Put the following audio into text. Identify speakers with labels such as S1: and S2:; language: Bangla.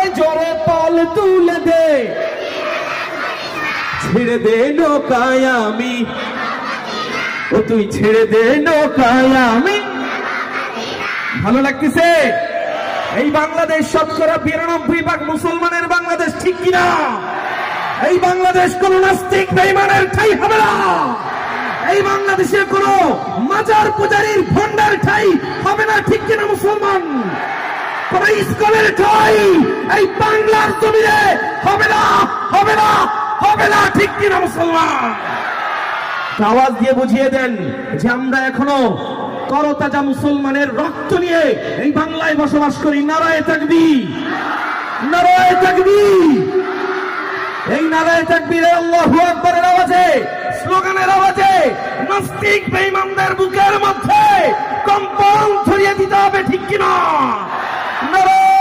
S1: ওই জোরে পাল তুলে দে, ছেড়ে দে নৌকায় আমি, ও তুই ছেড়ে দে নৌকায় আমি। ভালো লাগতেছে? এই বাংলাদেশ শতকরা 92% মুসলমানের বাংলাদেশ, ঠিক কিনা? এই বাংলাদেশ কোন নাস্তিক বেঈমানের ঠাই হবে না। এই বাংলাদেশে কোন মাজার পূজারীর ভণ্ডার ঠাই হবে না, ঠিক কিনা মুসলমান? কোন স্কুলের ঠাই এই বাংলার জমিনে হবে না, হবে না, হবে না, ঠিক কিনা মুসলমান? আওয়াজ দিয়ে বুঝিয়ে দেন যে আমরা এখনো তরতাজা মুসলমানের রক্ত নিয়ে এই বাংলায় বসবাস করি। নারায়ে তাকবীর, নারায়ে তাকবীর। এই নারায়ে তাকবীর, আল্লাহু আকবারের আওয়াজে, স্লোগানের আওয়াজে নাস্তিক বেঈমানদের বুকের মধ্যে কম্পন ছড়িয়ে দিতে হবে, ঠিক কিনা? নারায়ে